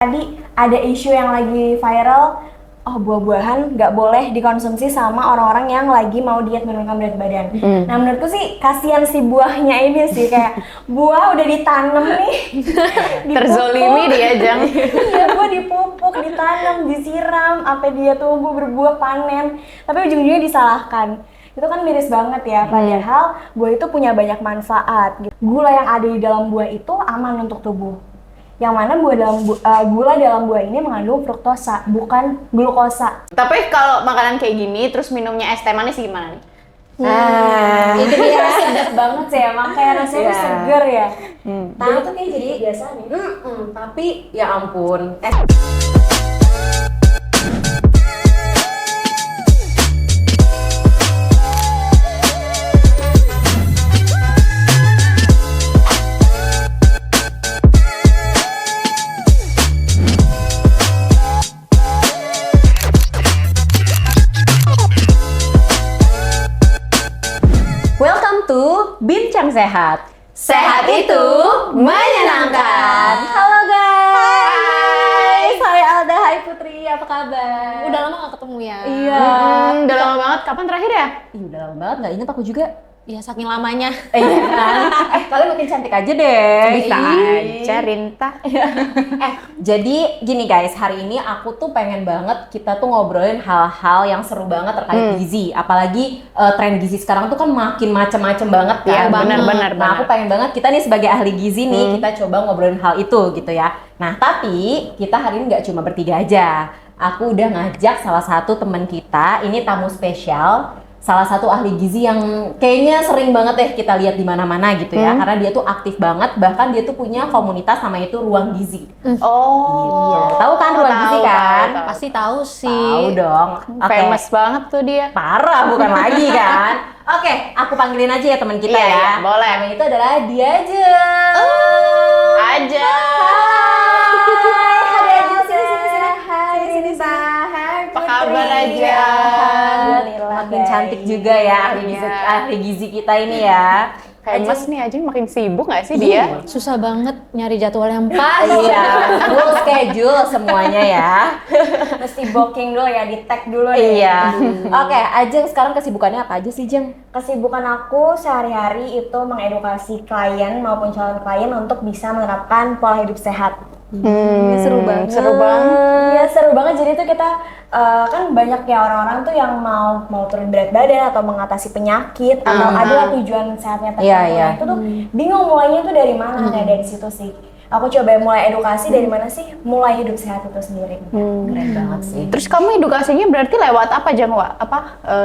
Tadi ada isu yang lagi viral, oh buah-buahan nggak boleh dikonsumsi sama orang-orang yang lagi mau diet menurunkan berat badan. Nah menurutku sih kasihan si buahnya ini sih, kayak buah udah ditanam nih, Terzolimi dia, Jang. Iya, buah dipupuk, ditanam, disiram, sampai dia tumbuh berbuah panen, tapi ujung-ujungnya disalahkan. Itu kan miris banget ya, padahal buah itu punya banyak manfaat. Gula yang ada di dalam buah itu aman untuk tubuh. Yang mana gula dalam buah ini mengandung fruktosa, bukan glukosa. Tapi kalau makanan kayak gini, terus minumnya es teh manis gimana nih? Itu dia sedap banget sih, emang kayak rasanya tuh seger ya. Tapi tuh kayak jadi biasa nih. Tapi ya ampun. Welcome to Bincang Sehat. Sehat itu menyenangkan. Halo guys. Hai Alda, hai Putri, apa kabar? Udah lama gak ketemu ya? Iya. Udah lama banget. Kapan terakhir ya? Ih, udah lama banget, nggak inget aku juga. Iya, saking lamanya. Iya kan? Kalian makin cantik aja deh. Bisa Ih. aja, Rinta. Jadi gini guys, hari ini aku tuh pengen banget kita tuh ngobrolin hal-hal yang seru banget terkait gizi. Apalagi tren gizi sekarang tuh kan makin macem-macem banget kan. Iya, benar. Nah, aku pengen banget kita nih sebagai ahli gizi nih, kita coba ngobrolin hal itu gitu ya. Nah, tapi kita hari ini nggak cuma bertiga aja. Aku udah ngajak salah satu teman kita, ini tamu spesial. Salah satu ahli gizi yang kayaknya sering banget deh kita lihat di mana-mana gitu ya, karena dia tuh aktif banget, bahkan dia tuh punya komunitas sama itu Ruang Gizi. Oh, Iya, tahu kan Ruang Gizi kan? tahu. Pasti tahu sih. Tahu dong. Oke. Famous banget tuh dia. Parah bukan lagi kan? Oke, aku panggilin aja ya teman kita Iya, ya. iya, boleh. Namanya itu adalah dia aja. Aja. Hai, Aja, sini. Hai, sini. Apa kabar aja? Alhamdulillah, makin cantik juga ya Iya. ahli gizi kita ini ya. Famous nih aja makin sibuk gak sih dia? Susah banget nyari jadwal yang pas. Iya, full schedule semuanya ya. Mesti booking dulu ya, di tag dulu deh. Iya. Oke, Ajeng sekarang kesibukannya apa aja sih, Jeng? Kesibukan aku sehari-hari itu mengedukasi klien maupun calon klien untuk bisa menerapkan pola hidup sehat. Seru banget. Seru banget. Iya seru banget, jadi tuh kita kan banyak ya orang-orang tuh yang mau turun berat badan atau mengatasi penyakit atau adalah tujuan sehatnya tertentu. Iya, iya. Nah, itu tuh bingung mulainya tuh dari mana, kayak dari situ sih. Aku coba mulai edukasi dari mana sih mulai hidup sehat itu sendiri. Keren banget sih. Terus kamu edukasinya berarti lewat apa, Jang?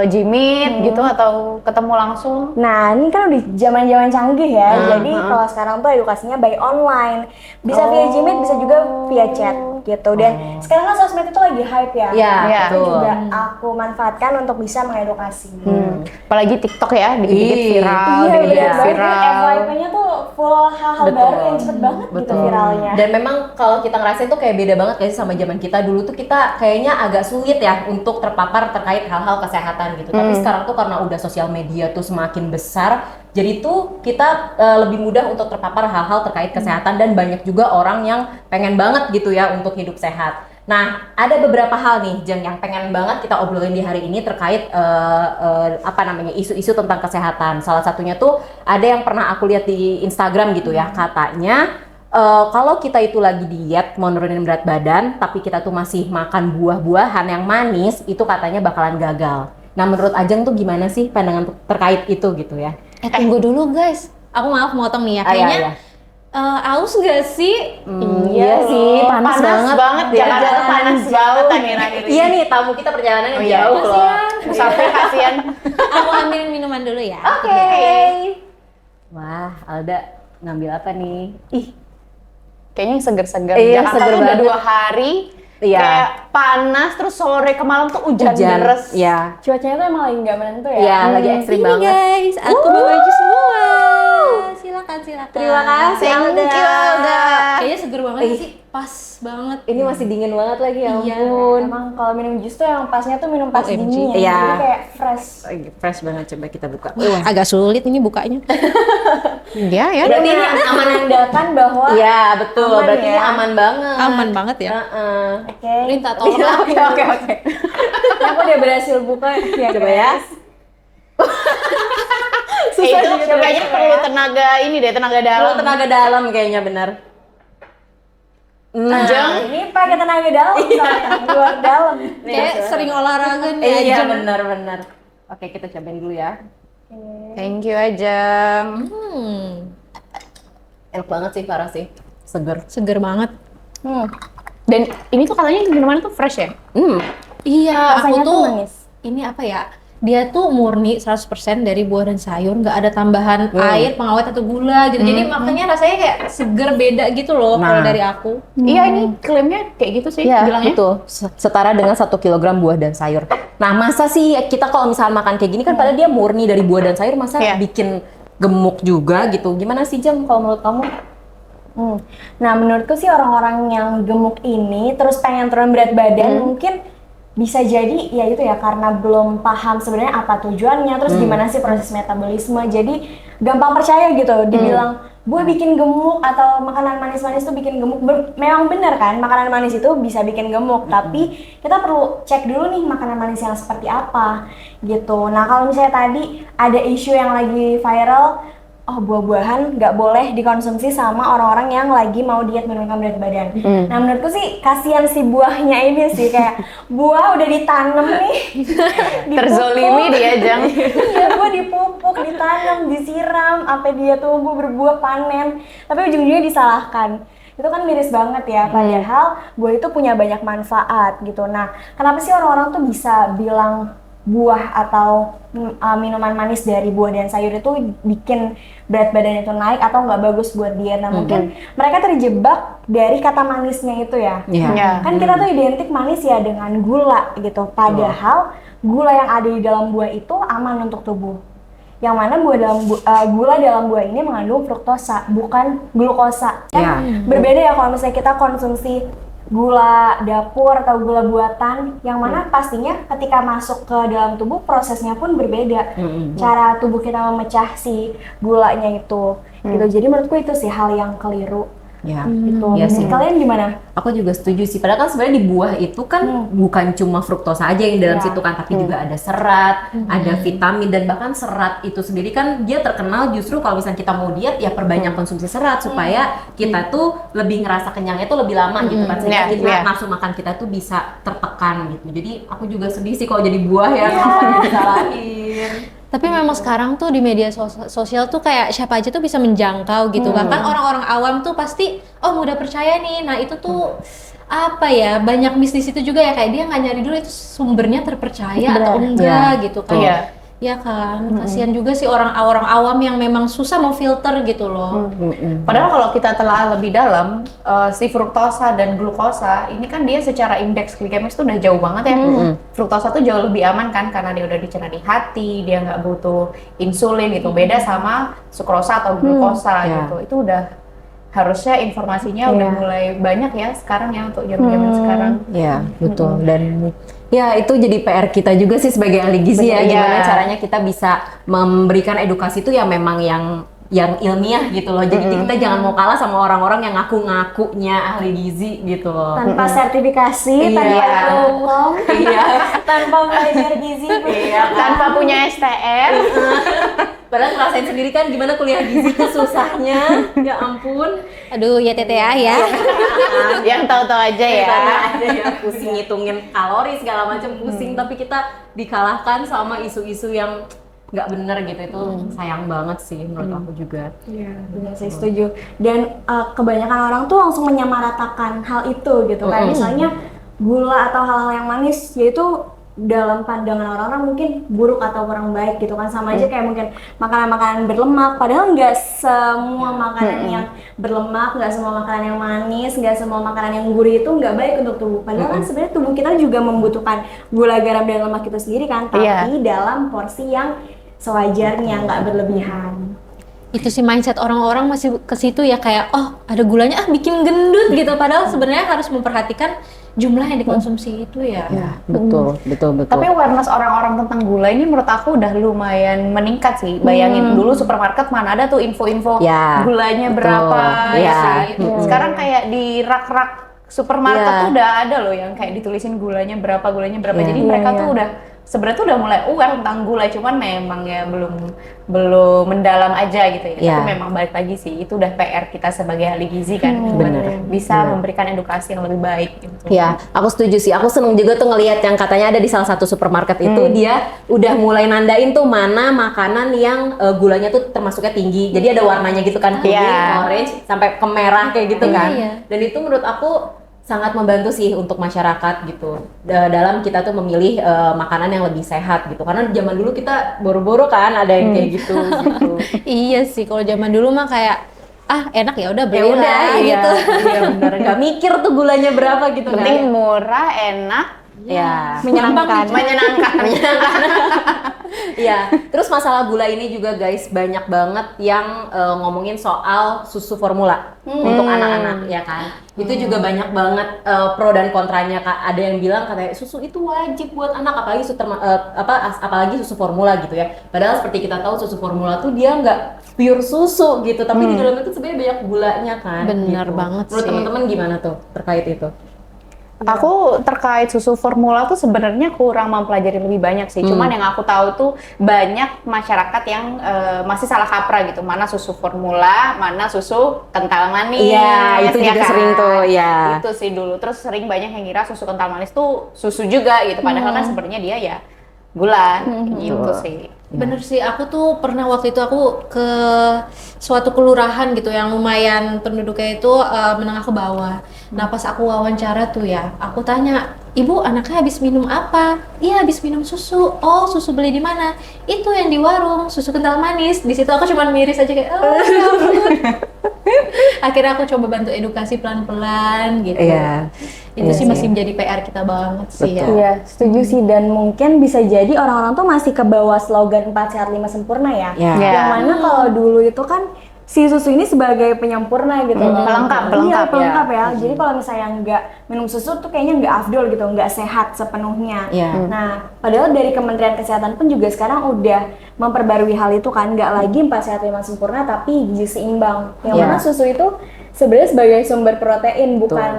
Jimit gitu atau ketemu langsung? Nah, ini kan udah zaman-zaman canggih ya. Jadi kalau sekarang tuh edukasinya by online. Bisa via Jimit, bisa juga via chat gitu. Dan sekarang kan sosmed itu lagi hype ya. Iya, Iya. Itu betul. juga aku manfaatkan untuk bisa mengedukasi. Apalagi TikTok ya, dikit-dikit Iya. viral, Iya, dikit-dikit bener banget. viral. FYP-nya tuh full hal-hal Betul. baru yang cepet banget gitu viralnya. Dan memang kalau kita ngerasain tuh kayak beda banget guys sama zaman kita dulu tuh, kita kayaknya agak sulit ya untuk terpapar terkait hal-hal kesehatan gitu. Tapi sekarang tuh karena udah sosial media tuh semakin besar, jadi tuh kita lebih mudah untuk terpapar hal-hal terkait kesehatan, dan banyak juga orang yang pengen banget gitu ya untuk hidup sehat. Nah, ada beberapa hal nih, Jeng, yang pengen banget kita obrolin di hari ini terkait isu-isu tentang kesehatan. Salah satunya tuh ada yang pernah aku lihat di Instagram gitu ya, katanya kalau kita itu lagi diet mau nurunin berat badan, tapi kita tuh masih makan buah-buahan yang manis, itu katanya bakalan gagal. Nah, menurut Ajeng tuh gimana sih pandangan terkait itu gitu ya? Tunggu dulu guys. Aku maaf motong nih ya. Ah, iya, Kayaknya iya. aus gak sih? Iya sih, panas banget. Jakarta tuh panas banget akhir-akhir ini. Iya nih, tamu kita perjalanannya iya. jauh loh. Musafir kasihan. Aku ambilin minuman dulu ya. Oke. Wah, Alda ngambil apa nih? Ih, Kayaknya yang seger-seger. Iya, Jakarta seger tuh udah banget. 2 hari. Iya. Kayak panas, terus sore ke malam tuh hujan deres. Iya. Cuacanya tuh emang lagi nggak menentu ya. Iya, lagi ekstrim Ini banget. guys, aku bawa baju semua. Silakan. silakan. Terima kasih Thank you, Alda. Kayaknya seger banget sih, pas banget. Ini masih dingin banget lagi, ya Iya. ampun. Emang kalau minum jus tuh yang pasnya tuh minum pas OMG. dingin ya, Iya. jadi kayak fresh. Fresh banget, coba kita buka. Agak sulit ini bukanya. Iya ya. Berarti ini menandakan bahwa Iya, betul. Aman Berarti ini ya? aman banget. Aman banget ya. Heeh. oke. Minta tolong. Oke. Aku udah berhasil buka ya. Coba ya. Susah itu juga kayaknya ya. perlu tenaga ini deh, tenaga Kalau dalam. tenaga dalam kayaknya benar. Nah, Jeng. ini pakai tenaga dalam, soalnya luar dalam. Kayak sering olahraga nih. Iya, Ajeng. benar. Oke, kita cobain dulu ya. Thank you Ajeng. Enak banget sih, parah sih. Seger. Seger banget. Dan ini tuh katanya minuman tuh fresh ya? Iya, Rasanya aku tuh tuh manis. ini apa ya? Dia tuh murni 100% dari buah dan sayur, nggak ada tambahan air, pengawet atau gula gitu. Jadi makanya rasanya kayak seger beda gitu loh kalau Nah. dari aku. Iya ini klaimnya kayak gitu sih Iya, bilangnya. betul. Setara dengan 1 kilogram buah dan sayur. Nah, masa sih kita kalau misalnya makan kayak gini kan padahal dia murni dari buah dan sayur, masa Iya. bikin gemuk juga gitu. Gimana sih, Jam, kalau menurut kamu? Nah, menurutku sih orang-orang yang gemuk ini terus pengen turun berat badan mungkin bisa jadi ya itu ya karena belum paham sebenarnya apa tujuannya, terus gimana sih proses metabolisme. Jadi gampang percaya gitu dibilang buah bikin gemuk atau makanan manis-manis tuh bikin gemuk. Memang benar kan makanan manis itu bisa bikin gemuk, tapi kita perlu cek dulu nih makanan manis yang seperti apa gitu. Nah, kalau misalnya tadi ada isu yang lagi viral, oh buah-buahan nggak boleh dikonsumsi sama orang-orang yang lagi mau diet menurunkan berat badan. Nah, menurutku sih kasihan si buahnya ini sih, kayak buah udah ditanam nih, Terzolimi dia Jeng. Iya, buah dipupuk, ditanam, disiram, sampai dia tumbuh berbuah panen, tapi ujung-ujungnya disalahkan. Itu kan miris banget ya, padahal buah itu punya banyak manfaat gitu. Nah, kenapa sih orang-orang tuh bisa bilang buah atau minuman manis dari buah dan sayur itu bikin berat badan itu naik atau nggak bagus buat diet? Nah, mungkin mereka terjebak dari kata manisnya itu ya. Iya. Kan kita tuh identik manis ya dengan gula gitu, padahal gula yang ada di dalam buah itu aman untuk tubuh. Yang mana gula dalam buah ini mengandung fruktosa, bukan glukosa. Kan berbeda ya kalau misalnya kita konsumsi gula dapur atau gula buatan, yang mana pastinya ketika masuk ke dalam tubuh prosesnya pun berbeda. Cara tubuh kita memecah si gulanya itu gitu. Jadi menurutku itu sih hal yang keliru Ya. gitu. Iya sih. Kalian gimana? Aku juga setuju sih. Padahal kan sebenarnya di buah itu kan bukan cuma fruktosa aja yang dalam Iya. situ kan, tapi juga ada serat, ada vitamin, dan bahkan serat itu sendiri kan dia terkenal justru kalau misalnya kita mau diet ya perbanyak konsumsi serat supaya kita tuh lebih ngerasa kenyangnya tuh lebih lama gitu kan, sehingga Iya, kita iya. nafsu makan kita tuh bisa tertekan gitu. Jadi aku juga sedih sih kalau jadi buah ya kenapa disalahin. Tapi memang sekarang tuh di media sosial tuh kayak siapa aja tuh bisa menjangkau gitu. Bahkan orang-orang awam tuh pasti, oh mudah percaya nih. Nah itu tuh apa ya, banyak miss di situ juga ya, kayak dia nggak nyari dulu itu sumbernya terpercaya atau enggak gitu kan. Iya. Ya kan, kasihan juga sih orang-orang awam yang memang susah memfilter gitu loh. Padahal kalau kita telah lebih dalam, si fruktosa dan glukosa ini kan dia secara indeks glikemis tuh udah jauh banget ya. Fruktosa tuh jauh lebih aman kan karena dia udah dicerna di hati, dia nggak butuh insulin gitu. Beda sama sukrosa atau glukosa gitu. Itu udah harusnya informasinya udah mulai banyak ya sekarang ya untuk zaman-zaman sekarang. Ya, betul. Dan ya itu jadi PR kita juga sih sebagai ahli gizi ya, gimana caranya kita bisa memberikan edukasi itu ya memang yang ilmiah gitu loh. Jadi kita jangan mau kalah sama orang-orang yang ngaku-ngakunya ahli gizi gitu loh. Tanpa sertifikasi, tanpa Iya. diplom, tanpa belajar gizi. Tanpa punya STR. Padahal ngerasain sendiri kan gimana kuliah gizi itu susahnya. Ya ampun. Aduh, ya TTA ya. Yang tahu-tahu aja ya. Ada ya pusing ngitungin kalori segala macam pusing, tapi kita dikalahkan sama isu-isu yang nggak bener gitu. Itu sayang banget sih menurut aku juga. Iya, benar, saya setuju. Dan kebanyakan orang tuh langsung menyamaratakan hal itu gitu. Kayak misalnya gula atau hal-hal yang manis, yaitu dalam pandangan orang-orang mungkin buruk atau kurang baik gitu kan. Sama aja kayak mungkin makanan-makanan berlemak, padahal nggak semua makanan yang berlemak, nggak semua makanan yang manis, nggak semua makanan yang gurih itu nggak baik untuk tubuh. Padahal kan sebenarnya tubuh kita juga membutuhkan gula, garam, dan lemak itu sendiri kan, tapi dalam porsi yang sewajarnya, nggak berlebihan. itu sih mindset orang-orang masih ke situ ya, kayak oh ada gulanya bikin gendut gitu, padahal sebenarnya harus memperhatikan jumlah yang dikonsumsi itu ya. Ya, betul. Tapi awareness orang-orang tentang gula ini menurut aku udah lumayan meningkat sih. Bayangin dulu supermarket mana ada tuh info-info Ya, gulanya betul. berapa Ya. sih. Sekarang kayak di rak-rak supermarket tuh udah ada loh yang kayak ditulisin gulanya berapa. Jadi mereka tuh udah sebenarnya tuh udah mulai aware tentang gula, cuman memang ya belum mendalam aja gitu ya. Ya. Tapi memang balik lagi sih, itu udah PR kita sebagai ahli gizi kan, gimana bisa memberikan edukasi yang lebih baik gitu. Ya, aku setuju sih. Aku seneng juga tuh ngelihat yang katanya ada di salah satu supermarket itu dia udah mulai nandain tuh mana makanan yang gulanya tuh termasuknya tinggi. Jadi ada warnanya gitu kan, kuning, orange, sampai ke merah kayak gitu kan. Iya. Dan itu menurut aku sangat membantu sih untuk masyarakat gitu dalam kita tuh memilih makanan yang lebih sehat gitu. Karena zaman dulu kita boro-boro kan ada yang kayak gitu gitu. Iya sih, kalau zaman dulu mah kayak enak ya udah beli Ya udah lah gitu. Iya bener, nggak mikir tuh gulanya berapa gitu kan. Penting murah, enak, ya Menyenangkan. menyenangkan. Iya, terus masalah gula ini juga guys banyak banget yang ngomongin soal susu formula untuk anak-anak ya kan. Itu juga banyak banget pro dan kontranya Kak. Ada yang bilang katanya susu itu wajib buat anak apalagi apalagi susu formula gitu ya. Padahal seperti kita tahu susu formula tuh dia nggak pure susu gitu, tapi di dalamnya tuh sebenarnya banyak gulanya kan. Bener gitu. banget Menurut sih. teman-teman gimana tuh terkait itu? Aku terkait susu formula tuh sebenarnya kurang mempelajari lebih banyak sih. Cuman yang aku tahu tuh banyak masyarakat yang masih salah kaprah gitu. Mana susu formula, mana susu kental manis. Iya, itu ya juga kan? sering tuh, ya. Itu sih dulu. Terus sering banyak yang ngira susu kental manis tuh susu juga gitu. Padahal kan sebenarnya dia ya gula gitu sih. Bener sih, aku tuh pernah waktu itu aku ke suatu kelurahan gitu yang lumayan penduduknya itu menengah ke bawah. Nah pas aku wawancara tuh ya, aku tanya, ibu anaknya habis minum apa? Iya habis minum susu. Oh susu beli di mana? Itu yang di warung, susu kental manis. Di situ aku cuma miris aja kayak, oh ya ampun. Akhirnya aku coba bantu edukasi pelan-pelan gitu. Iya. Itu sih masih menjadi PR kita banget sih ya. Iya, setuju sih, dan mungkin bisa jadi orang-orang tuh masih ke bawah slogan 4 sehat 5 sempurna ya. Iya. Yang mana kalau dulu itu kan si susu ini sebagai penyempurna gitu loh. Pelengkap Pelengkap ya. ya. Jadi kalau misalnya nggak minum susu tuh kayaknya nggak afdol gitu, nggak sehat sepenuhnya. Iya. Nah, padahal dari Kementerian Kesehatan pun juga sekarang udah memperbarui hal itu kan, nggak lagi 4 sehat 5 sempurna tapi gizi seimbang. Yang Iya. mana susu itu sebenarnya sebagai sumber protein, bukan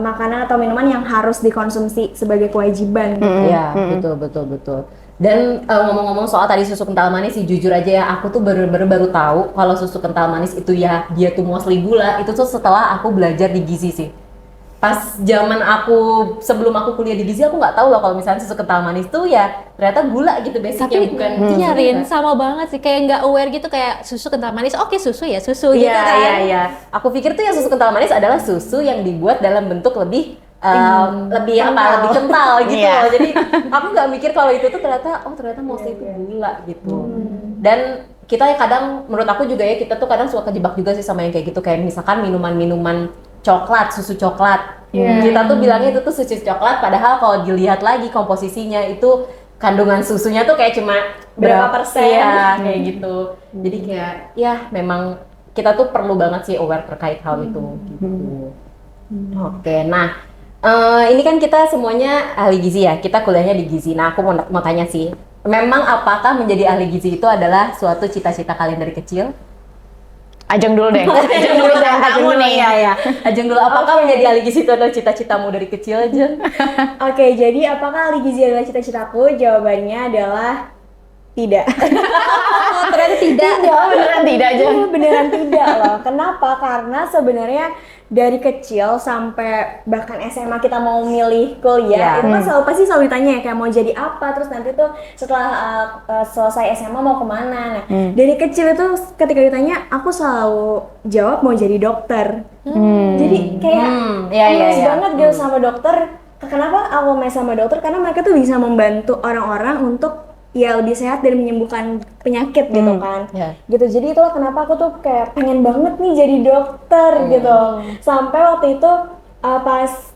makanan atau minuman yang harus dikonsumsi sebagai kewajiban. Iya, betul. Dan ngomong-ngomong soal tadi susu kental manis sih, jujur aja ya, aku tuh baru tahu kalau susu kental manis itu ya dia tuh mostly gula, itu tuh setelah aku belajar di gizi sih. Pas zaman sebelum aku kuliah di gizi, aku nggak tahu loh kalau misalnya susu kental manis tuh ya ternyata gula gitu basicnya, Tapi bukan iya susu Rin, juga. sama banget sih, kayak nggak aware gitu, kayak susu kental manis, oke susu ya susu gitu Iya, kan. iya. Aku pikir tuh yang susu kental manis adalah susu yang dibuat dalam bentuk lebih kental gitu Iya. loh. Jadi aku nggak mikir kalau itu tuh ternyata mostly itu gula gitu. Dan kita kadang, menurut aku juga ya, kita tuh kadang suka kejebak juga sih sama yang kayak gitu, kayak misalkan minuman coklat, susu coklat. Kita tuh bilangnya itu tuh susu coklat, padahal kalau dilihat lagi komposisinya itu kandungan susunya tuh kayak cuma Berapa persen. Iya, kayak gitu. Jadi kayak ya memang kita tuh perlu banget sih aware terkait hal itu gitu. Oke, nah ini kan kita semuanya ahli gizi ya, kita kuliahnya di gizi. Nah aku mau tanya sih, memang apakah menjadi ahli gizi itu adalah suatu cita-cita kalian dari kecil? Ajeng dulu deh. Ajeng dulu deh kamu nih. Ya. Ajeng dulu, apakah menjadi ahli gizi itu adalah cita-citamu dari kecil aja? Oke, jadi apakah ahli gizi adalah cita-citaku? Jawabannya adalah tidak. Oh, ternyata tidak. Beneran tidak aja. Beneran tidak loh. Kenapa? Karena sebenarnya dari kecil sampai bahkan SMA kita mau milih kuliah, itu kan pasti selalu ditanya ya kayak mau jadi apa, terus nanti tuh setelah selesai SMA mau kemana. Nah, dari kecil itu ketika ditanya, aku selalu jawab mau jadi dokter. Jadi kayak mes banget gitu sama dokter. Kenapa aku mes sama dokter? Karena mereka tuh bisa membantu orang-orang untuk ya lebih sehat dan menyembuhkan penyakit gitu kan. Gitu. Jadi itulah kenapa aku tuh kayak pengen banget nih jadi dokter gitu. Sampai waktu itu pas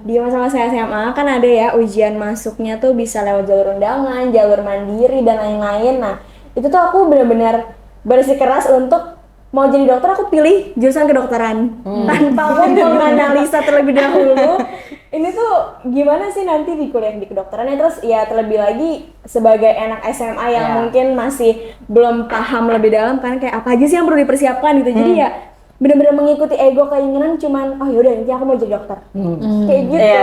di masa-masa SMA kan ada ya ujian masuknya tuh bisa lewat jalur undangan, jalur mandiri dan lain-lain. Nah, itu tuh aku benar-benar bersikeras untuk mau jadi dokter, aku pilih jurusan kedokteran tanpa pun menganalisa terlebih dahulu ini tuh gimana sih nanti di kuliah di kedokteran. Terus ya terlebih lagi sebagai anak SMA yang mungkin masih belum paham lebih dalam kan kayak apa aja sih yang perlu dipersiapkan gitu. Jadi ya benar-benar mengikuti ego keinginan cuman oh yaudah nanti aku mau jadi dokter kayak gitu.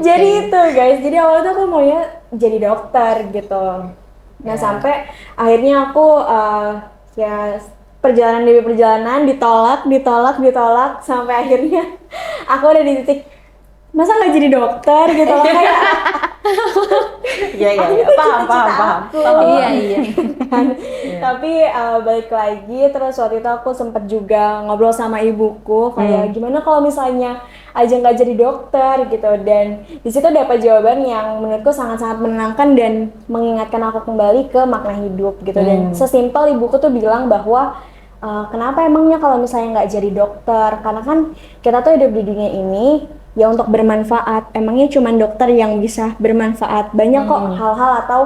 Jadi itu guys, jadi awalnya tuh aku maunya jadi dokter gitu. Nah sampai akhirnya aku ya perjalanan demi perjalanan ditolak sampai akhirnya aku udah di titik masa nggak jadi dokter gitu loh kayak Iya, paham. Iya. Tapi balik lagi terus waktu itu aku sempet juga ngobrol sama ibuku kayak gimana kalau misalnya aja nggak jadi dokter gitu, dan di situ dapat jawaban yang menurutku sangat-sangat menenangkan dan mengingatkan aku kembali ke makna hidup gitu. Dan sesimpel ibuku tuh bilang bahwa kenapa emangnya kalau misalnya nggak jadi dokter, karena kan kita tuh hidup di dunia ini ya untuk bermanfaat. Emangnya cuma dokter yang bisa bermanfaat, banyak kok hal-hal atau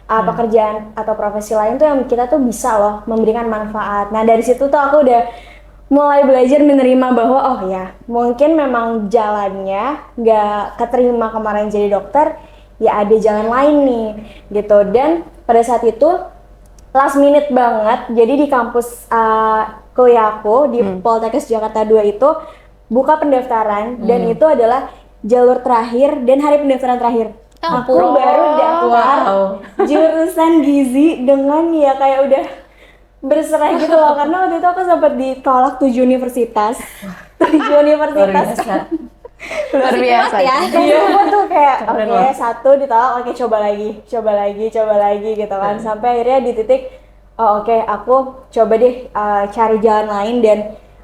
pekerjaan atau profesi lain tuh yang kita tuh bisa loh memberikan manfaat. Nah dari situ tuh aku udah mulai belajar menerima bahwa oh ya mungkin memang jalannya nggak keterima kemarin jadi dokter, ya ada jalan lain nih gitu. Dan pada saat itu last minute banget, jadi di kampus kuliahku di Poltekkes Jakarta 2 itu buka pendaftaran dan itu adalah jalur terakhir dan hari pendaftaran terakhir. Aku baru daftar jurusan gizi dengan ya kayak udah berserah gitu loh, karena waktu itu aku sempat ditolak 7 universitas. 7 universitas. Luar biasa ya. Iya, aku tuh kayak oke, satu ditolak, oke coba lagi gitu kan. Sampai akhirnya di titik oke, aku coba deh cari jalan lain, dan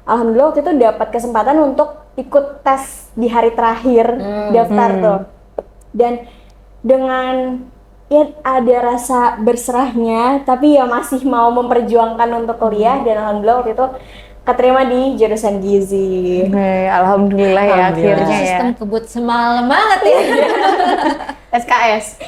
alhamdulillah waktu itu dapat kesempatan untuk ikut tes di hari terakhir daftar tuh. Dan dengan ya ada rasa berserahnya, tapi ya masih mau memperjuangkan untuk kuliah, dan alhamdulillah waktu itu keterima di jurusan gizi. Alhamdulillah ya akhirnya ya. Sistem kebut semalam banget ya. SKS.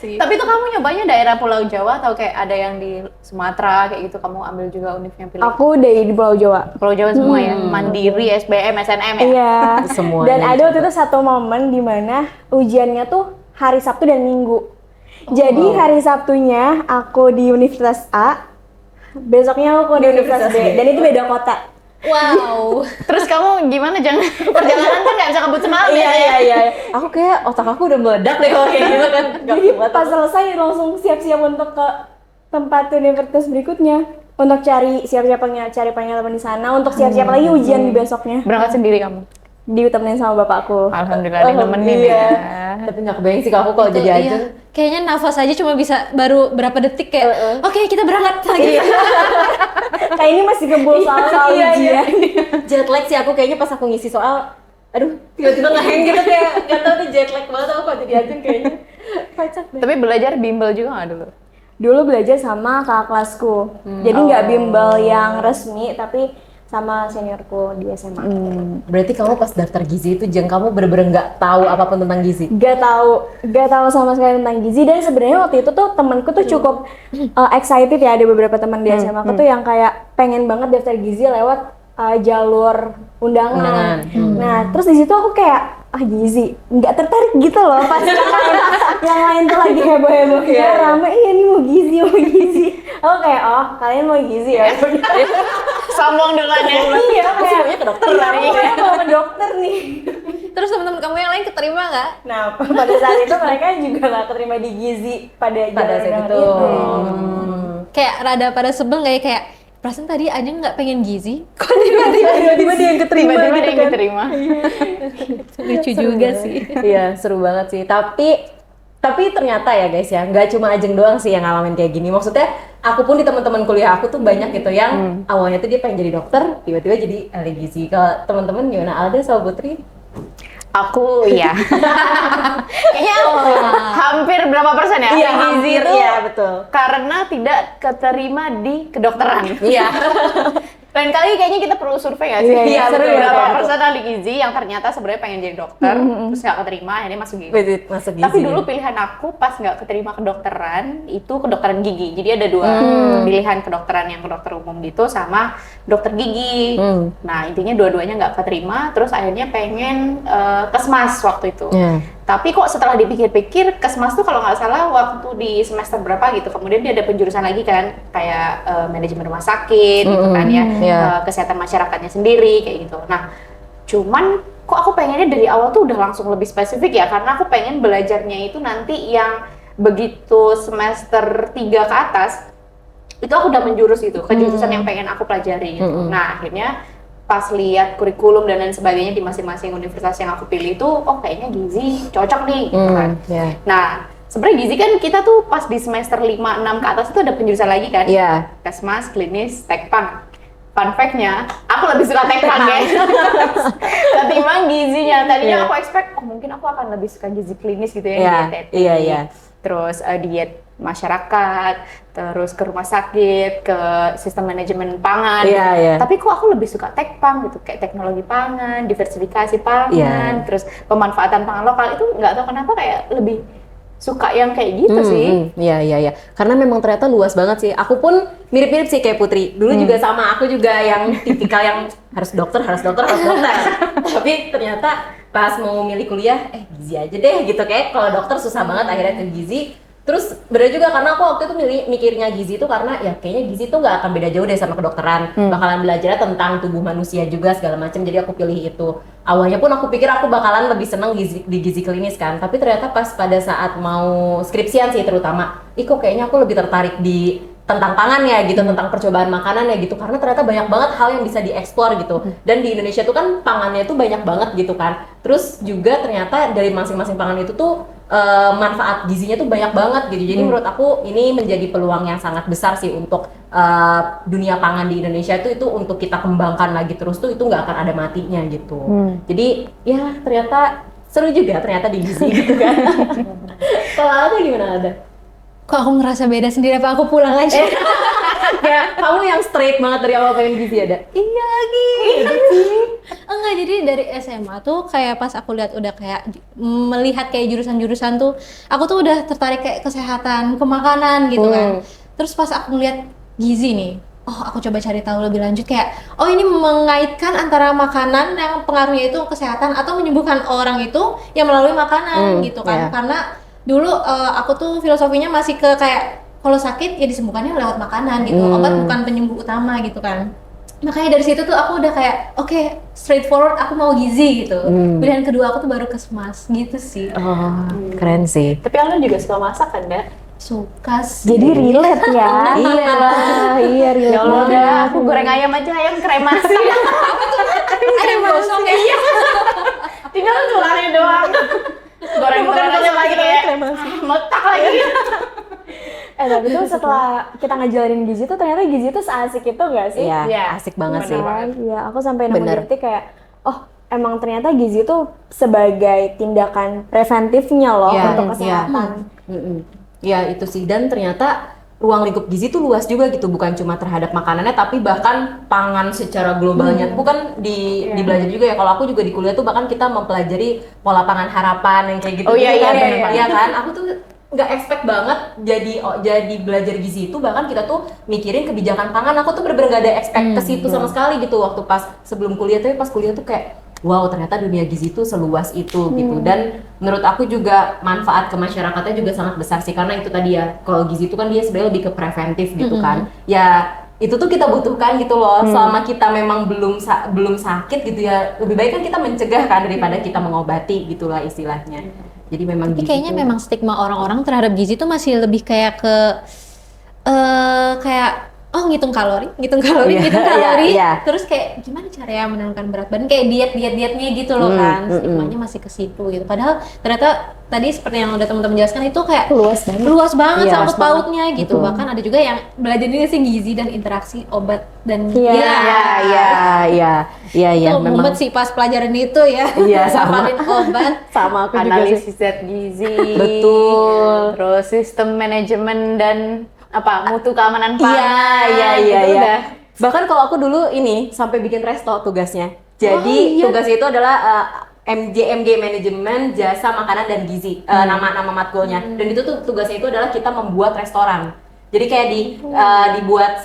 Tapi itu kamu nyobanya daerah Pulau Jawa atau kayak ada yang di Sumatera kayak gitu, kamu ambil juga univnya pilih? Aku dari di Pulau Jawa. Pulau Jawa semua ya, Mandiri, SBM, SNM ya? Iya. Semua. Dan ada waktu itu satu momen di mana ujiannya tuh hari Sabtu dan Minggu. Jadi hari Sabtunya aku di Universitas A, besoknya aku di Universitas B, dan itu beda kota. Wow. Terus kamu gimana, jangan perjalanan kan nggak bisa kebut semalam ya? Iya. Aku kayak otak aku udah meledak deh kalau kayak gitu kan. Jadi pas selesai langsung siap-siap untuk ke tempat universitas berikutnya untuk cari pengalaman di sana, untuk siap-siap lagi ujian di besoknya. Berangkat sendiri kamu? Ditemenin sama bapakku. Alhamdulillah ada yang nemenin ya. Tapi nggak kebayang sih kalau aku kalau jadi Iya. ajeng. Kayaknya nafas aja cuma bisa baru berapa detik kayak oke, kita berangkat lagi. Kayak ini masih kebul soal ujian. Jet lag sih aku kayaknya pas aku ngisi soal, aduh tiba-tiba ngehang gitu kayak nggak tahu nih jet lag banget aku kalau jadi ajeng kayaknya. Kocak deh. Tapi belajar bimbel juga nggak dulu? Dulu belajar sama kakak kelasku. Jadi nggak bimbel yang resmi, tapi sama seniorku di SMA. Berarti kamu pas daftar gizi itu Jeng, kamu bener-bener nggak tahu apapun tentang gizi? Gak tahu sama sekali tentang gizi. Dan sebenarnya waktu itu tuh temanku tuh cukup excited ya, ada beberapa teman di SMA aku tuh yang kayak pengen banget daftar gizi lewat jalur undangan. Nah terus di situ aku kayak gizi nggak tertarik gitu loh, pas yang lain tuh lagi heboh-hebohnya rame, ini mau gizi. Aku kayak kalian mau gizi ya? Sombong dengan ya. Iya, Semuanya ke dokter. Aku mau ke dokter nih. Terus teman-teman kamu yang lain keterima nggak? Nah, pada saat itu mereka juga nggak keterima di gizi pada Pada saat jalan itu. Kayak rada pada sebel nggak ya, kayak perasaan tadi aja nggak pengen gizi. Kok tiba-tiba dia yang keterima? Tiba-tiba gitu dia yang kan? keterima. Lucu juga sih. Iya, seru banget sih. Tapi ternyata ya guys ya, nggak cuma Ajeng doang sih yang ngalamin kayak gini. Maksudnya, aku pun di teman-teman kuliah aku tuh banyak gitu yang awalnya tuh dia pengen jadi dokter, tiba-tiba jadi ahli gizi. Kalau teman-teman gimana, Alda sama Putri? Aku iya. Kayaknya hampir berapa persen ya? Iya, Ahli gizi hampir, itu iya, betul. karena tidak keterima di kedokteran. Iya. Lain kali kayaknya kita perlu survei nggak sih? Iya, seru ya, Berapa betul. persen ahli gizi yang ternyata sebenarnya pengen jadi dokter, terus nggak keterima, akhirnya masuk gizi. Masuk gizi. Tapi dulu pilihan aku pas nggak keterima kedokteran, itu kedokteran gigi. Jadi ada dua pilihan kedokteran, yang kedokter umum gitu sama dokter gigi. Nah intinya dua-duanya nggak keterima, terus akhirnya pengen kesmas waktu itu. Tapi kok setelah dipikir-pikir, kesmas tuh kalau nggak salah waktu di semester berapa gitu, kemudian dia ada penjurusan lagi kan, kayak manajemen rumah sakit gitu kan ya, kesehatan masyarakatnya sendiri kayak gitu. Nah, cuman kok aku pengennya dari awal tuh udah langsung lebih spesifik ya, karena aku pengen belajarnya itu nanti yang begitu semester 3 ke atas, itu aku udah menjurus itu, ke jurusan yang pengen aku pelajari gitu. Nah, akhirnya pas lihat kurikulum dan lain sebagainya di masing-masing universitas yang aku pilih itu, oh kayaknya gizi cocok nih gitu kan. Nah, sebenarnya gizi kan kita tuh pas di semester 5, 6 ke atas itu ada penjurusan lagi kan? Kesmas, klinis, tekpang. Fun fact-nya, aku lebih suka tekpang ya ketimbang gizinya. Tadinya aku expect, oh mungkin aku akan lebih suka gizi klinis gitu ya, dietetik. Terus diet masyarakat, terus ke rumah sakit, ke sistem manajemen pangan. Tapi kok aku lebih suka tekpang gitu, kayak teknologi pangan, diversifikasi pangan, terus pemanfaatan pangan lokal, itu nggak tahu kenapa kayak lebih suka yang kayak gitu sih. Iya. Karena memang ternyata luas banget sih. Aku pun mirip-mirip sih kayak Putri. Dulu juga sama, aku juga yang tipikal yang harus dokter. Tapi ternyata pas mau milih kuliah, gizi aja deh gitu. Kayak kalau dokter susah banget, akhirnya ke gizi. Terus bener juga karena aku waktu itu mikirnya gizi itu karena ya kayaknya gizi itu nggak akan beda jauh deh sama kedokteran. Bakalan belajarnya tentang tubuh manusia juga segala macam. Jadi aku pilih itu. Awalnya pun aku pikir aku bakalan lebih seneng di gizi klinis kan. Tapi ternyata pas pada saat mau skripsian sih terutama, kok kayaknya aku lebih tertarik di tentang pangan ya gitu, tentang percobaan makanan ya gitu, karena ternyata banyak banget hal yang bisa dieksplor gitu. Dan di Indonesia tuh kan pangannya tuh banyak banget gitu kan. Terus juga ternyata dari masing-masing pangan itu tuh manfaat gizinya tuh banyak banget gitu. Jadi menurut aku ini menjadi peluang yang sangat besar sih untuk dunia pangan di Indonesia itu untuk kita kembangkan lagi terus tuh, itu nggak akan ada matinya gitu. Jadi ya ternyata seru juga ternyata di gizi gitu kan. Kalau ada gimana ada? Kok aku ngerasa beda sendiri, apa aku pulang aja? Ya, kamu yang straight banget dari awal pengen gizi ada? Iya lagi. Enggak, jadi dari SMA tuh kayak pas aku lihat udah kayak melihat kayak jurusan-jurusan tuh, aku tuh udah tertarik kayak kesehatan, ke makanan gitu kan. Terus pas aku ngeliat gizi nih, aku coba cari tahu lebih lanjut kayak, ini mengaitkan antara makanan yang pengaruhnya itu kesehatan atau menyembuhkan orang itu yang melalui makanan gitu kan. Karena dulu aku tuh filosofinya masih ke kayak kalau sakit ya disembuhkannya lewat makanan gitu, obat bukan penyembuh utama gitu kan. Makanya dari situ tuh aku udah kayak oke, straightforward, aku mau gizi gitu. Pilihan kedua aku tuh baru kesmas gitu sih. Keren sih. Tapi Alna juga suka masak kan, Da? Suka sih. Jadi relate ya. Iya relate. Ya Allah, udah aku goreng ayam aja, ayam kremasi. Ayam gosong ya. Iya. Tinggal tulangnya doang. Goreng-goreng aja lagi kayak metak lagi. Tapi tuh setelah kita ngejalanin gizi tuh ternyata gizi tuh seasik itu nggak sih? Iya, asik banget sih. Iya, aku sampai nemu titik kayak, emang ternyata gizi tuh sebagai tindakan preventifnya loh untuk kesehatan. Ya itu sih, dan ternyata ruang lingkup gizi tuh luas juga gitu, bukan cuma terhadap makanannya tapi bahkan pangan secara globalnya. Bukan dibelajar juga ya, kalau aku juga di kuliah tuh bahkan kita mempelajari pola pangan harapan yang kayak gitu. Iya kan? Aku tuh nggak expect banget jadi belajar gizi itu, bahkan kita tuh mikirin kebijakan pangan. Aku tuh bener-bener gak ada expect ke situ sama sekali gitu waktu pas sebelum kuliah. Tapi pas kuliah tuh kayak wow, ternyata dunia gizi itu seluas itu gitu. Dan menurut aku juga manfaat ke masyarakatnya juga sangat besar sih, karena itu tadi ya, kalau gizi itu kan dia sebenarnya lebih ke preventif gitu kan. Ya itu tuh kita butuhkan gitu loh. Selama kita memang belum sakit gitu ya, lebih baik kan kita mencegah kan daripada kita mengobati gitulah istilahnya. Jadi memang Tapi gizi kayaknya tuh, memang stigma orang-orang terhadap gizi itu masih lebih kayak ke kayak ngitung kalori, terus kayak gimana caranya menurunkan berat badan, kayak dietnya gitu loh kan, stigmanya masih ke situ gitu. Padahal ternyata tadi seperti yang udah teman-teman jelaskan itu kayak luas banget sangkut pautnya gitu. Bahkan ada juga yang belajar ini sih gizi dan interaksi obat dan iya memang mumet sih pas pelajaran itu ya. Iya, sama. Hafalin obat, sama aku juga sih. Analisis zat gizi. Betul. Terus sistem manajemen dan mutu keamanan pangan. Iya. Itu udah Bahkan kalau aku dulu ini sampai bikin resto tugasnya. Jadi tugasnya itu adalah MG manajemen jasa makanan dan gizi, nama matkulnya. Dan itu tuh tugasnya itu adalah kita membuat restoran. Jadi kayak dibuat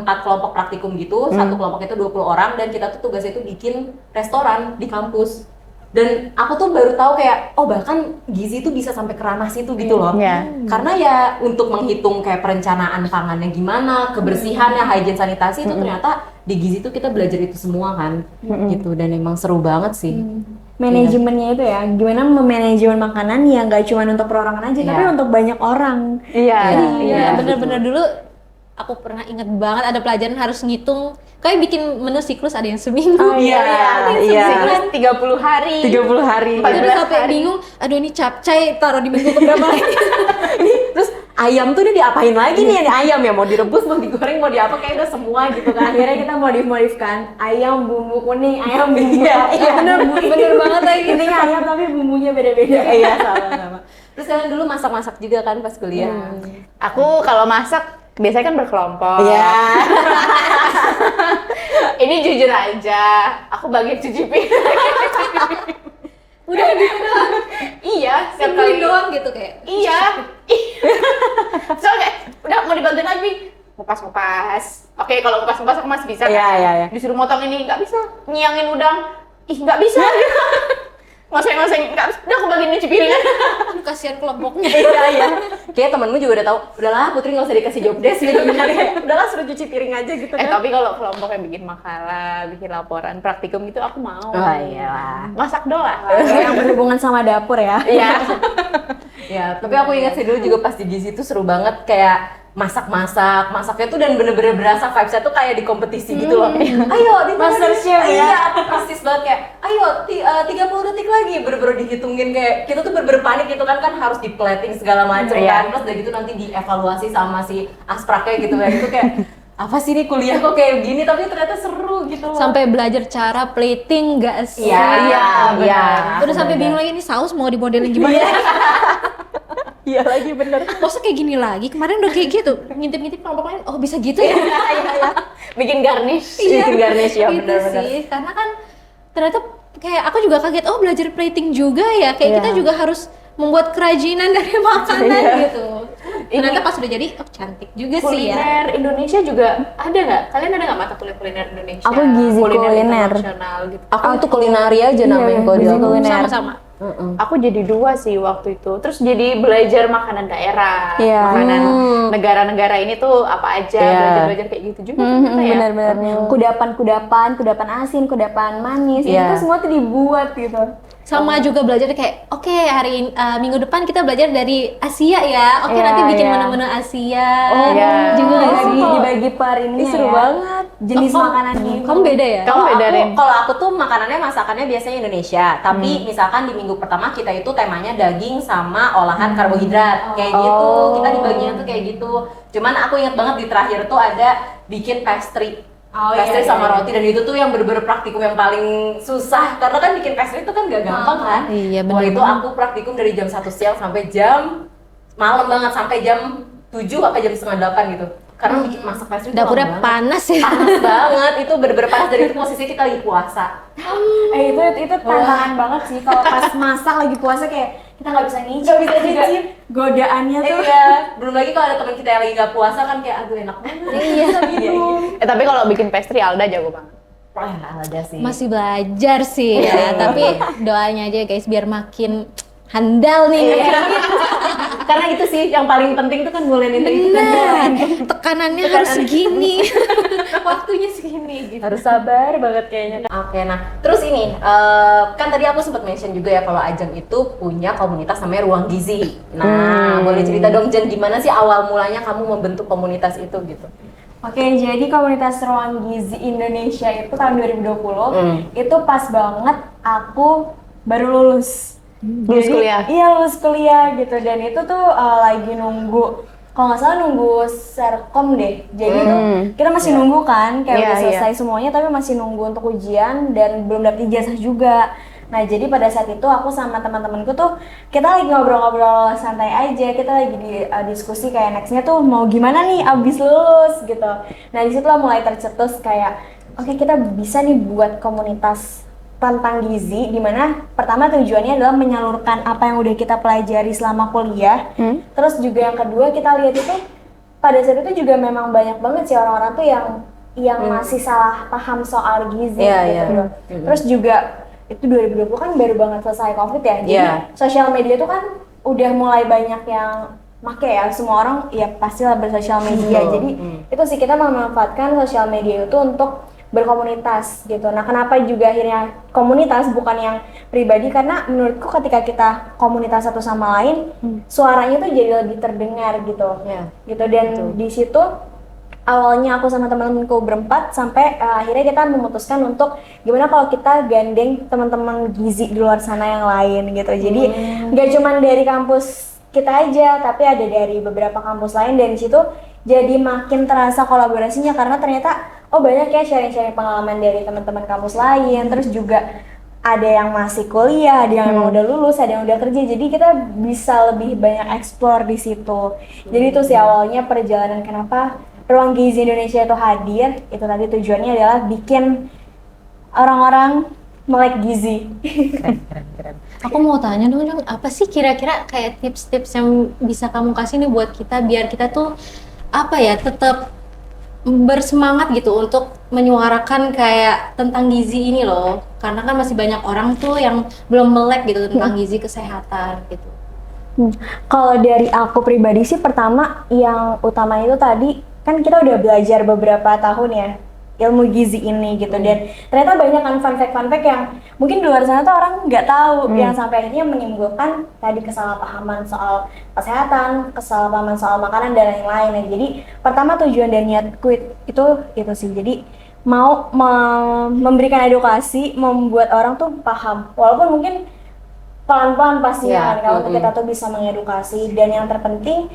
4 kelompok praktikum gitu, satu kelompok itu 20 orang dan kita tuh tugasnya itu bikin restoran di kampus. Dan aku tuh baru tahu kayak bahkan gizi itu bisa sampai ke ranah situ gitu loh. Karena ya untuk menghitung kayak perencanaan pangannya gimana, kebersihannya, hygiene sanitasi itu ternyata di gizi tuh kita belajar itu semua kan. Gitu, dan emang seru banget sih. Manajemennya itu ya, gimana memanajemen makanan yang gak cuma untuk perorangan aja, tapi untuk banyak orang. Iya, bener-bener dulu aku pernah inget banget ada pelajaran harus ngitung, kayak bikin menu siklus ada yang seminggu. Siklus 30 hari. 30 hari. Jadi sampai bingung, aduh ini capcay taruh di minggu keberapa lagi. Terus ayam tuh dia diapain lagi nih ayam ya, mau direbus, mau digoreng, mau diapa, kayak udah semua gitu kan. Akhirnya kita modif-modifkan ayam bumbu kuning, ayam bumbu bener banget lagi. intinya ayam tapi bumbunya beda-beda. Iya, sama-sama. Terus kalian dulu masak-masak juga kan pas kuliah? Aku kalau masak biasanya kan berkelompok. Iya. Ini jujur aja, aku bagian cuci piring. Udah gitu doang. Iya, setiap Simpuin kali doang gitu kayak. Iya. Soalnya udah mau dibantuin lagi, ngupas-ngupas. Oke, kalau ngupas-ngupas aku masih bisa. Iya. Disuruh motong ini nggak bisa, nyiangin udang, nggak bisa. Ngoseng-ngoseng, nggak bisa. Udah aku bagian nyuci piring. Kasihan kelompoknya. Iya. Kayak temenmu juga udah tahu, udahlah Putri nggak usah dikasih job desk gitu kan. Udahlah suruh cuci piring aja gitu kan. Tapi kalau kelompok yang bikin makalah, bikin laporan, praktikum gitu aku mau. Oh iyalah. Masak doang. Yang berhubungan sama dapur ya. Iya. Ya, tapi aku ingat sih dulu juga pas di gizi tuh seru banget kayak masaknya tuh dan bener-bener berasa vibes-nya tuh kayak di kompetisi gitu loh. Ayo di Masterchef ya. Iya, persis banget kayak ayo 30 detik lagi bener-bener dihitungin kayak kita tuh bener-bener panik gitu kan harus di plating segala macam kan. Terus udah gitu nanti dievaluasi sama si aspraknya gitu kan. Itu kayak apa sih nih kuliah kok kayak gini tapi ternyata seru gitu loh. Sampai belajar cara plating nggak sih? Iya. Udah sampai bingung lagi nih saus mau dimodelin gimana? Iya lagi bener. Masa kayak gini lagi? Kemarin udah kayak gitu, ngintip-ngintip kelompok lain, oh bisa gitu ya? Iya. Bikin garnish. Bikin garnish ya Gitu bener-bener. sih, karena kan ternyata kayak aku juga kaget, oh belajar plating juga ya, kayak kita juga harus membuat kerajinan dari makanan gitu. Ternyata pas udah jadi, oh cantik juga sih ya. Kuliner Indonesia juga ada nggak? Kalian ada nggak mata kuliah kuliner Indonesia? Aku gizi kuliner. internasional gitu. Aku tuh kulinaria aja namanya kalau di gizi aku. kuliner. Sama-sama. Aku jadi 2 sih waktu itu. Terus jadi belajar makanan daerah, Iya. makanan negara-negara ini tuh apa aja, belajar-belajar kayak gitu juga ternyata ya. Benar-benar. Kudapan asin, kudapan manis, Iya. itu semua tuh dibuat gitu. Sama juga belajar kayak, oke hari minggu depan kita belajar dari Asia ya. Oke Iya, nanti bikin iya. menu-menu Asia. iya. Juga nggak sih? Dibagi per ini Seru ya. banget. Jenis makanannya. Kamu beda ya? Kamu bedain. Kalau aku tuh makanannya masakannya biasanya Indonesia, tapi misalkan di minggu pertama kita itu temanya daging sama olahan karbohidrat, kayak gitu. Kita dibaginya tuh kayak gitu. Cuman aku ingat banget di terakhir tuh ada bikin pastry. Pastry sama roti, dan itu tuh yang bener-bener praktikum yang paling susah karena kan bikin pastry itu kan gak gampang kan. Iya, Wah, bener itu aku praktikum dari jam 1 siang sampai jam malam banget, sampai jam 7 apa jam setengah 8 gitu. Karena bikin masak pastry itu Dapurnya lama banget. panas ya. Panas banget, itu bener-bener panas, dari itu posisi kita lagi puasa. Itu tantangan banget sih kalau pas masak lagi puasa kayak kita nggak bisa nyicip, godaannya tuh. Iya, belum lagi kalau ada teman kita yang lagi nggak puasa kan kayak aduh enak banget. Iya, Tapi kalau bikin pastry Alda jago banget. Wah, ada sih. Masih belajar sih ya, tapi doanya aja guys biar makin handal nih. Karena itu sih yang paling penting tuh kan ngulenin itu kan. Benar. Tekanannya harus segini. Waktunya segini gitu. Harus sabar banget kayaknya. Oke, nah terus ini kan tadi aku sempat mention juga ya kalau Ajeng itu punya komunitas namanya Ruang Gizi. Nah, boleh cerita dong Jen, gimana sih awal mulanya kamu membentuk komunitas itu gitu? Oke, jadi komunitas Ruang Gizi Indonesia itu tahun 2020 itu pas banget aku baru lulus. Lulus kuliah? Iya, lulus kuliah gitu, dan itu tuh lagi nunggu, kalau nggak salah nunggu serkom deh. Jadi tuh kita masih nunggu kan, kayak Iya, udah selesai semuanya tapi masih nunggu untuk ujian dan belum dapet ijazah juga. Nah jadi pada saat itu aku sama teman-temanku tuh kita lagi ngobrol-ngobrol santai aja, kita lagi diskusi kayak nextnya tuh mau gimana nih abis lulus gitu. Nah disitulah mulai tercetus kayak oke, kita bisa nih buat komunitas tentang gizi, dimana pertama tujuannya adalah menyalurkan apa yang udah kita pelajari selama kuliah. Terus juga yang kedua kita lihat itu pada saat itu juga memang banyak banget sih orang-orang tuh yang masih salah paham soal gizi gitu. Terus juga itu 2020 kan baru banget selesai COVID ya, jadi sosial media tuh kan udah mulai banyak yang make ya, semua orang ya pastilah bersosial media. Jadi itu sih kita memanfaatkan sosial media itu untuk berkomunitas gitu. Nah, kenapa juga akhirnya komunitas bukan yang pribadi? Karena menurutku ketika kita komunitas satu sama lain, suaranya tuh jadi lebih terdengar gitu. Gitu dan di situ awalnya aku sama teman-temanku berempat sampai akhirnya kita memutuskan untuk gimana kalau kita gandeng teman-teman gizi di luar sana yang lain gitu. Jadi nggak cuma dari kampus kita aja, tapi ada dari beberapa kampus lain, dan di situ jadi makin terasa kolaborasinya karena ternyata oh banyak ya sharing-sharing pengalaman dari teman-teman kampus lain, terus juga ada yang masih kuliah, ada yang emang udah lulus, ada yang udah kerja, jadi kita bisa lebih banyak explore di situ. Jadi itu sih awalnya perjalanan kenapa Ruang Gizi Indonesia itu hadir, itu tadi tujuannya adalah bikin orang-orang melek gizi. Keren. Aku mau tanya dong, apa sih kira-kira kayak tips-tips yang bisa kamu kasih nih buat kita biar kita tuh apa ya tetap bersemangat gitu untuk menyuarakan kayak tentang gizi ini loh, karena kan masih banyak orang tuh yang belum melek gitu tentang gizi kesehatan gitu. Kalau dari aku pribadi sih pertama yang utama itu tadi kan kita udah belajar beberapa tahun ya ilmu gizi ini gitu, dan ternyata banyak kan fun fact yang mungkin di luar sana tuh orang nggak tahu, yang sampai akhirnya menimbulkan tadi kesalahpahaman soal kesehatan, kesalahpahaman soal makanan dan lain-lain. Nah, jadi pertama tujuan dan niatku itu sih, jadi mau memberikan edukasi, membuat orang tuh paham, walaupun mungkin pelan-pelan pastinya kan kalau kita tuh bisa mengedukasi. Dan yang terpenting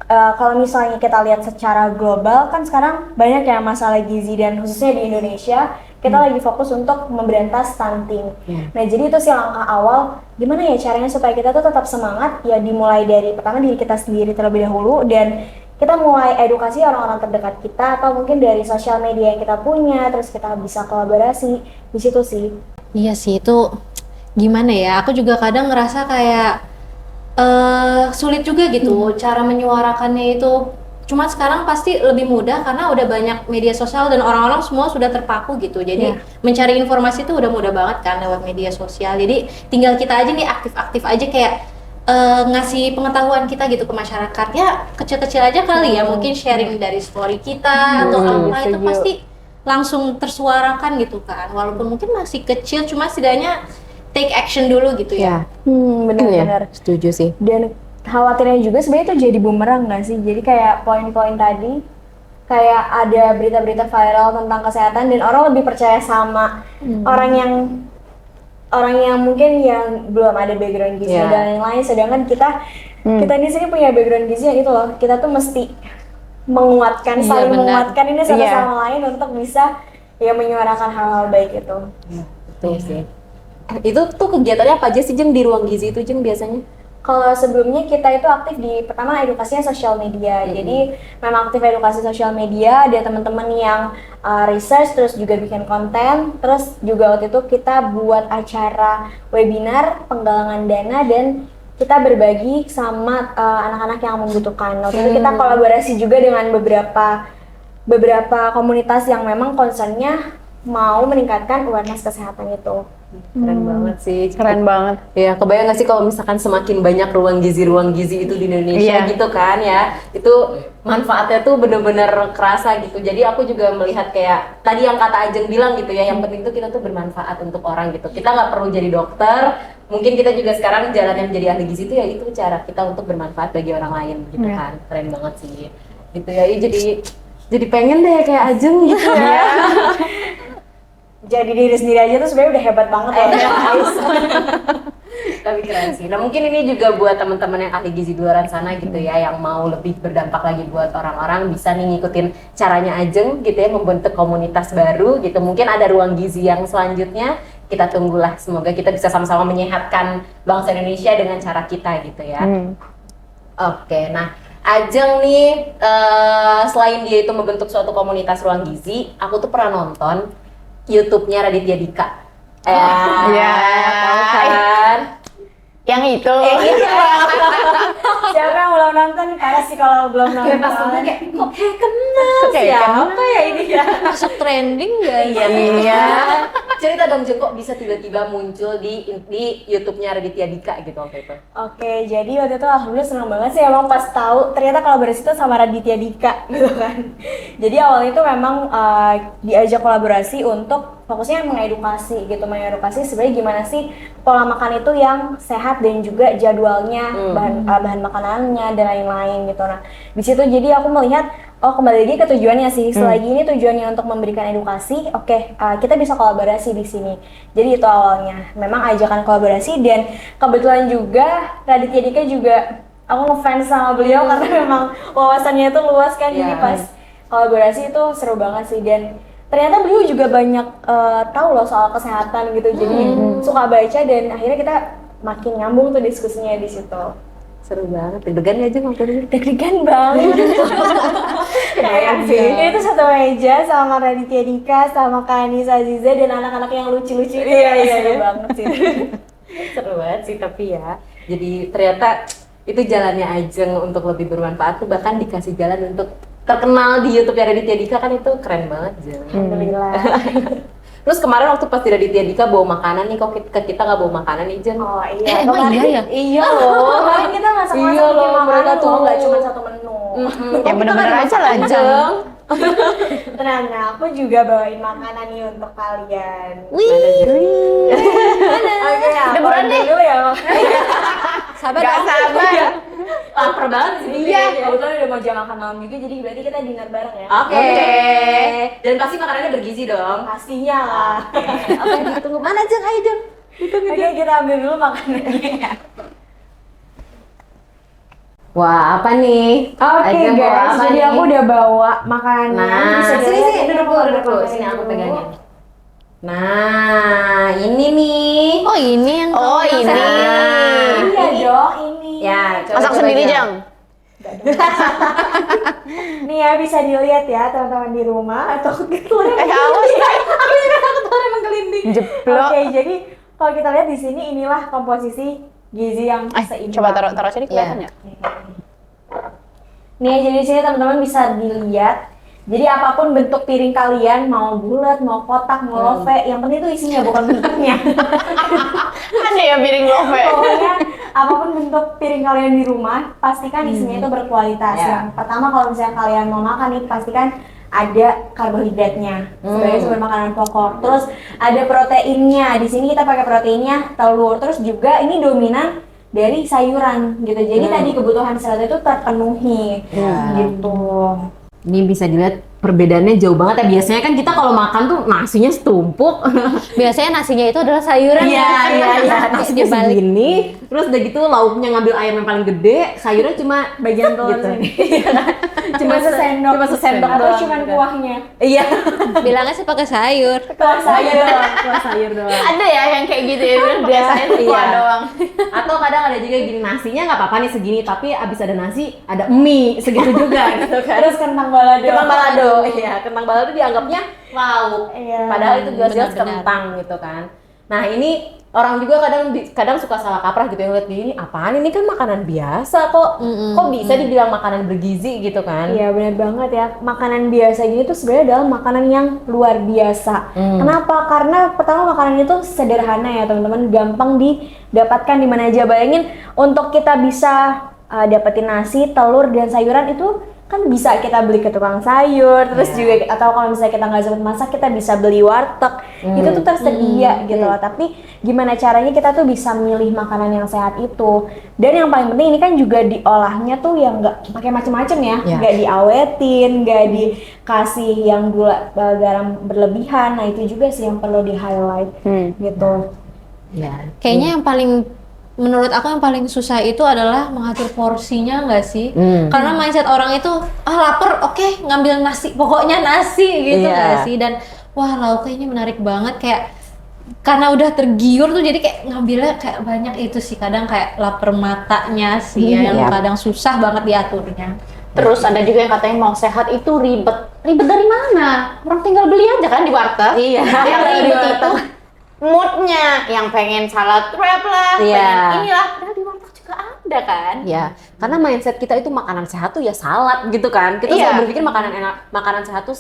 kalau misalnya kita lihat secara global kan sekarang banyak ya masalah gizi, dan khususnya di Indonesia kita lagi fokus untuk memberantas stunting. Nah jadi itu sih langkah awal gimana ya caranya supaya kita tuh tetap semangat, ya dimulai dari pertama diri kita sendiri terlebih dahulu, dan kita mulai edukasi orang-orang terdekat kita atau mungkin dari sosial media yang kita punya, terus kita bisa kolaborasi di situ sih. Iya sih, itu gimana ya, aku juga kadang ngerasa kayak sulit juga gitu cara menyuarakannya itu. Cuma sekarang pasti lebih mudah karena udah banyak media sosial dan orang-orang semua sudah terpaku gitu. Jadi mencari informasi itu udah mudah banget kan lewat media sosial. Jadi tinggal kita aja nih aktif-aktif aja kayak ngasih pengetahuan kita gitu ke masyarakat. Ya kecil-kecil aja kali ya, mungkin sharing dari story kita atau apa itu pasti langsung tersuarakan gitu kan. Walaupun mungkin masih kecil, cuma setidaknya take action dulu gitu ya. Benar-benar setuju sih. Dan khawatirnya juga sebenarnya itu jadi bumerang nggak sih? Jadi kayak poin-poin tadi, kayak ada berita-berita viral tentang kesehatan dan orang lebih percaya sama orang yang mungkin yang belum ada background gizi dan lain-lain. Sedangkan kita di sini punya background gizi yang itu loh. Kita tuh mesti menguatkan, saling menguatkan ini satu sama lain untuk bisa ya menyuarakan hal-hal baik itu. Betul sih. Itu tuh kegiatannya apa aja sih Jeng di Ruang Gizi itu Jeng biasanya? Kalau sebelumnya kita itu aktif di pertama edukasinya sosial media. Jadi memang aktif edukasi sosial media, ada teman-teman yang research terus juga bikin konten. Terus juga waktu itu kita buat acara webinar penggalangan dana dan kita berbagi sama anak-anak yang membutuhkan. Waktu itu kita kolaborasi juga dengan beberapa komunitas yang memang concernnya mau meningkatkan awareness kesehatan itu. Keren banget sih. Keren banget. Ya, kebayang nggak sih kalau misalkan semakin banyak ruang gizi itu di Indonesia gitu kan ya. Itu manfaatnya tuh bener-bener kerasa gitu. Jadi aku juga melihat kayak tadi yang kata Ajeng bilang gitu ya, yang penting tuh kita tuh bermanfaat untuk orang gitu. Kita nggak perlu jadi dokter. Mungkin kita juga sekarang jalannya menjadi ahli gizi itu ya itu cara kita untuk bermanfaat bagi orang lain gitu kan. Keren banget sih. Gitu ya. Jadi pengen deh kayak Ajeng gitu ya. Jadi diri sendiri aja tuh sebenarnya udah hebat banget ya guys. Tapi keren sih. Nah mungkin ini juga buat teman-teman yang ahli gizi di luar sana gitu ya, yang mau lebih berdampak lagi buat orang-orang, bisa nih ngikutin caranya Ajeng gitu ya, membentuk komunitas baru gitu. Mungkin ada ruang gizi yang selanjutnya kita tunggulah, semoga kita bisa sama-sama menyehatkan bangsa Indonesia dengan cara kita gitu ya. Oke, nah Ajeng nih, selain dia itu membentuk suatu komunitas ruang gizi, aku tuh pernah nonton YouTube-nya Raditya Dika. Iya. Tahu kan? Yang itu. Siapa yang belum nonton? Parah sih kalau belum Kayak pas nonton nonton. kayak, kok kayak kenal Kayak siapa ya ini ya? Masuk trending guys. Iya. Cerita dong Jeng, kok bisa tiba-tiba muncul di YouTube-nya Raditya Dika gitu waktu itu? Oke, jadi waktu itu alhamdulillah seneng banget sih emang pas tahu ternyata kolaborasi itu sama Raditya Dika gitu kan. Jadi awalnya itu memang diajak kolaborasi untuk fokusnya mengedukasi gitu, mengedukasi sebenarnya gimana sih pola makan itu yang sehat dan juga jadwalnya, bahan makanannya dan lain-lain gitu. Nah, di situ jadi aku melihat kembali lagi ke tujuannya sih. Selagi ini tujuannya untuk memberikan edukasi, oke, kita bisa kolaborasi di sini. Jadi itu awalnya. Memang ajakan kolaborasi dan kebetulan juga Raditya Dika juga aku ngefans sama beliau karena memang wawasannya itu luas kan. Jadi pas kolaborasi itu seru banget sih dan ternyata beliau juga banyak tahu loh soal kesehatan gitu. Jadi suka baca dan akhirnya kita makin nyambung tuh diskusinya di situ. Seru banget, deg-degan aja waktu itu. Deg-degan banget. Kayak ini tuh satu meja sama Raditya Dika, sama Kak Anissa Aziza dan anak-anak yang lucu-lucu itu. Seru banget sih. Seru banget sih tapi ya. Jadi ternyata itu jalannya Ajeng untuk lebih bermanfaat tuh, bahkan dikasih jalan untuk terkenal di YouTube Raditya Dika, kan itu keren banget Jeng. Alhamdulillah. Terus kemarin waktu pas di Raditya Dika bawa makanan nih, kok kita nggak bawa makanan nih Jeng? Oh iya, Emang iya ya? Iya loh. Kemarin kita masak-masak Iya loh, bikin makanan mereka tuh tuh. nggak cuma satu menu. Ya bener-bener aja lah, Jeng. Tenang, nah aku juga bawain makanan nih untuk kalian. Oke, ya, Udah buruan deh. dulu ya. Sabar Gak dong. sabar. Lapar banget sih. Iya, kebetulan udah mau jam makan malam juga, jadi berarti kita dinner bareng ya. Oke. Dan pasti makanannya bergizi dong. Pastinya lah. Oke, ditunggu. Mana Jeng? Ayo Jeng. Oke, kita ambil dulu makanannya. Wah, apa nih? Oke Ajeng bawa guys, apa jadi nih? aku udah bawa makanan. Nah, Bisa sini dilihat sini, ya, duduk dulu. Sini aku pegangin. Nah, ini nih. Oh ini yang Oh, kamu ini. masak. Iya dong, ini. Ya, Masak sendiri, Jeng. Nih ya, bisa dilihat ya teman-teman di rumah atau keluar. Awas. emang gelinding. Jeblok. Oke, jadi kalau kita lihat di sini inilah komposisi gizi yang seimbang. Coba taruh sini kelihatan ya? Nih, jadi di sini teman-teman bisa dilihat. Jadi apapun bentuk piring kalian, mau bulat, mau kotak, mau love, yang penting itu isinya bukan bentuknya. Ada ya piring love. Pokoknya apapun bentuk piring kalian di rumah, pastikan isinya itu berkualitas. Ya. Yang pertama kalau misalnya kalian mau makan nih, pastikan ada karbohidratnya sebagai sumber makanan pokok. Terus ada proteinnya. Di sini kita pakai proteinnya telur. Terus juga ini dominan dari sayuran gitu. Jadi tadi kebutuhan serat itu terpenuhi gitu. Ini bisa dilihat perbedaannya jauh banget ya. Biasanya kan kita kalau makan tuh nasinya setumpuk. Biasanya nasinya itu adalah sayuran Iya. Dia Nasinya balik. segini. Terus udah gitu lauknya ngambil ayam yang paling gede, sayurnya cuma Bagian telur gitu. sini. Cuma sesendok. Cuma sesendok Atau doang. cuma kuahnya. Iya. Bilangnya sih pakai sayur. Kuah sayur. Kuah sayur doang. Ada ya yang kayak gitu ya, biasanya tuh kuah Iya. doang. Atau kadang ada juga gini, nasinya nggak apa-apa nih segini, tapi abis ada nasi, ada mie segitu juga gitu kan. Terus kentang balado. Kentang balado, iya, kentang balado dianggapnya lauk. Iya. Padahal itu jelas-jelas Benar-benar. kentang gitu kan. Nah, ini orang juga kadang suka salah kaprah gitu, yang lihat ini apaan, ini kan makanan biasa kok. Kok bisa dibilang makanan bergizi gitu kan? Iya, benar banget ya. Makanan biasa gini tuh sebenarnya adalah makanan yang luar biasa. Kenapa? Karena pertama makanan itu sederhana ya teman-teman, gampang didapatkan di mana aja. Bayangin untuk kita bisa dapetin nasi, telur dan sayuran itu kan bisa kita beli ke tukang sayur, terus juga atau kalau misalnya kita nggak sempat masak kita bisa beli warteg, itu tuh tersedia gitu loh. Tapi gimana caranya kita tuh bisa milih makanan yang sehat itu, dan yang paling penting ini kan juga diolahnya tuh yang nggak pakai macem-macem ya, nggak diawetin, nggak dikasih yang gula garam berlebihan. Nah itu juga sih yang perlu di highlight gitu. Ya. Kayaknya yang paling menurut aku yang paling susah itu adalah mengatur porsinya nggak sih? Karena mindset orang itu lapar, oke, ngambil nasi, pokoknya nasi gitu Iya. nggak sih? Dan wah lauknya ini menarik banget, kayak karena udah tergiur tuh jadi kayak ngambilnya kayak banyak itu sih, kadang kayak lapar matanya sih ya, yang Iya. kadang susah banget diaturnya. Terus ada juga yang katanya mau sehat itu ribet. Ribet dari mana? Orang tinggal beli aja kan di warteg. Iya. Yang Di ribet warteg. itu moodnya, yang pengen salad wrap lah, Iya. pengen inilah. Padahal di warteg juga ada kan. Ya, karena mindset kita itu makanan sehat tuh ya salad gitu kan. Kita Iya. selalu berpikir makanan sehat tuh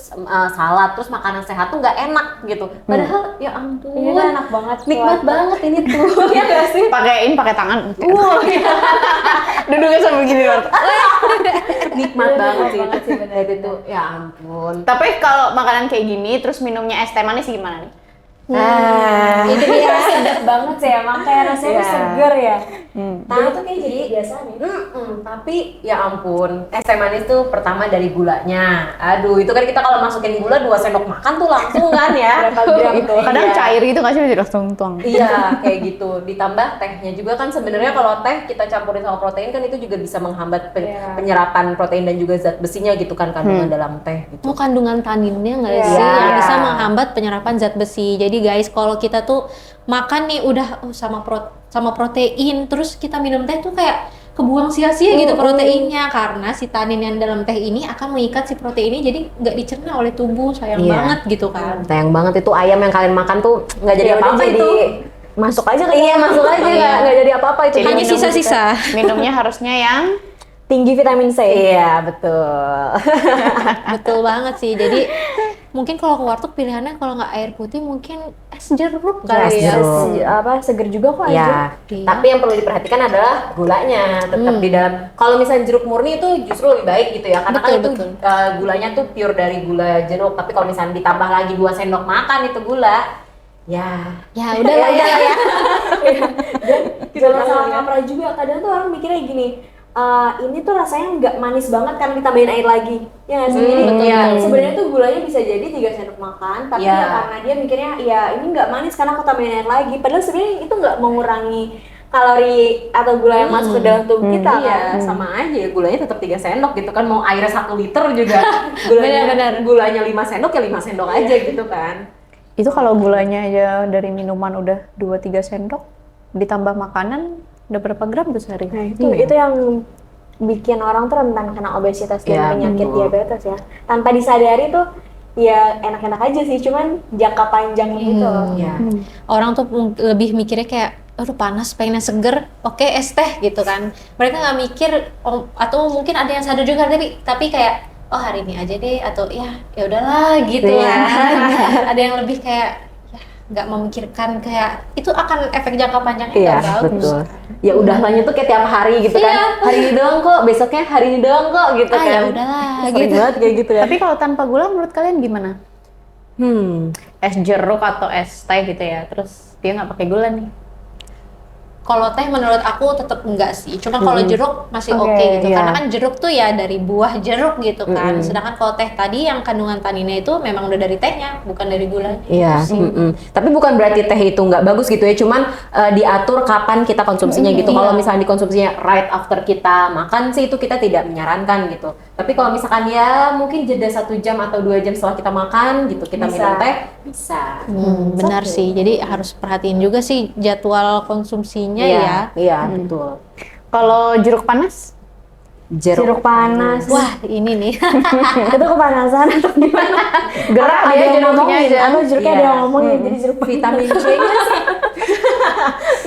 salad, terus makanan sehat tuh nggak enak gitu. Padahal ya ampun, Ini tuh enak banget. nikmat banget ini tuh. Ya nggak sih? Pakai tangan. Duduknya sambil gini di warteg. Nikmat banget sih banget itu. sih, bener. Itu ya ampun. Tapi kalau makanan kayak gini terus minumnya es teh manis gimana nih? Itu dia sedap banget sih emang, kayak rasanya tuh Iya. seger ya. Nah, Jadi tuh kayak jadi biasa nih. Tapi ya ampun, es teh manis tuh pertama dari gulanya. Aduh, itu kan kita kalau masukin gula 2 sendok makan tuh langsung kan ya. Berapa gram tuh? Kadang Iya. cair gitu nggak sih jadi langsung tuang. Iya, kayak gitu. Ditambah tehnya juga kan sebenarnya kalau teh kita campurin sama protein kan itu juga bisa menghambat Iya. penyerapan protein dan juga zat besinya gitu kan kandungan dalam teh gitu. Oh, kandungan taninnya nggak Iya. sih yang Iya. bisa menghambat penyerapan zat besi. Jadi guys, kalau kita tuh makan nih udah sama protein, terus kita minum teh tuh kayak kebuang sia-sia gitu proteinnya, karena si tanin yang dalam teh ini akan mengikat si protein ini, jadi nggak dicerna oleh tubuh, sayang Iya. banget gitu kan. Sayang banget itu ayam yang kalian makan tuh nggak jadi Ya udah apa-apa jadi itu. masuk aja ke Iya, dalam. masuk aja nggak jadi apa-apa itu. Jadi Hanya minum sisa-sisa. Minumnya harusnya yang Tinggi vitamin C. Iya, betul. Betul banget sih. Jadi mungkin kalau ke warteg pilihannya kalau nggak air putih mungkin es jeruk kali Es ya. jeruk. Apa seger juga kok aja. Ya, Iya. tapi yang perlu diperhatikan adalah gulanya tetap di dalam. Kalau misalnya jeruk murni itu justru lebih baik gitu ya, karena kan Betul, itu betul. gulanya tuh pure dari gula jeruk. Tapi kalau misalnya ditambah lagi 2 sendok makan itu gula, ya. Ya udahlah ya. Jangan salah kaprah juga. Kadang tuh orang mikirnya gini, ini tuh rasanya nggak manis banget karena ditambahin air lagi. Ya nggak sih? Jadi betul, ya, betul. sebenarnya tuh gulanya bisa jadi 3 sendok makan, tapi Iya. ya karena dia mikirnya ya ini nggak manis karena aku tambahin air lagi. Padahal sebenarnya itu nggak mengurangi kalori atau gula yang masuk ke dalam tubuh kita Iya, kan. sama aja gulanya tetap 3 sendok gitu kan. Mau airnya 1 liter juga gulanya Benar-benar. gulanya 5 sendok ya 5 sendok aja gitu kan. itu kalau gulanya aja dari minuman udah 2-3 sendok ditambah makanan udah berapa gram tuh sehari? Nah itu yang bikin orang tuh rentan kena obesitas dan Iya, penyakit betul. diabetes ya. Tanpa disadari tuh ya enak-enak aja sih, cuman jangka panjangnya gitu loh. Iya. Orang tuh lebih mikirnya kayak, aduh panas, pengen yang seger, oke es teh gitu kan. Mereka nggak mikir, atau mungkin ada yang sadar juga tapi kayak, oh hari ini aja deh, atau ya udahlah gitu Iya. kan. Ada yang lebih kayak, ya nggak memikirkan kayak itu akan efek jangka panjangnya Iya, nggak bagus. betul. Ya udahnya tuh kayak tiap hari gitu kan. Iya. Hari ini doang kok, besoknya hari ini doang kok gitu Ah kan. ya udahlah Sering gitu. banget kayak gitu ya. Tapi kalau tanpa gula menurut kalian gimana? Es jeruk atau es teh gitu ya, terus dia nggak pakai gula nih. Kalau teh menurut aku tetap enggak sih. Cuma kalau jeruk masih Oke, oke gitu. iya. Karena kan jeruk tuh ya dari buah jeruk gitu kan. Sedangkan kalau teh tadi yang kandungan taninnya itu memang udah dari tehnya, bukan dari gulanya. Iya, tapi bukan berarti teh itu nggak bagus gitu ya, cuman diatur kapan kita konsumsinya gitu. Kalau misalnya dikonsumsinya right after kita makan sih itu kita tidak menyarankan gitu. Tapi kalau misalkan ya mungkin jeda 1 jam atau 2 jam setelah kita makan gitu, kita Bisa. minum teh, bisa. Benar sih. Jadi harus perhatiin juga sih jadwal konsumsinya ya. Iya, betul. Kalau jeruk panas? Jeruk panas. Wah, ini nih. Itu kepanasan atau gimana? Gerak Atau dia yang jeruknya ngomongin, aja. atau jeruknya ada Iya. yang ngomongin jadi jeruk panas. Vitamin C-nya sih.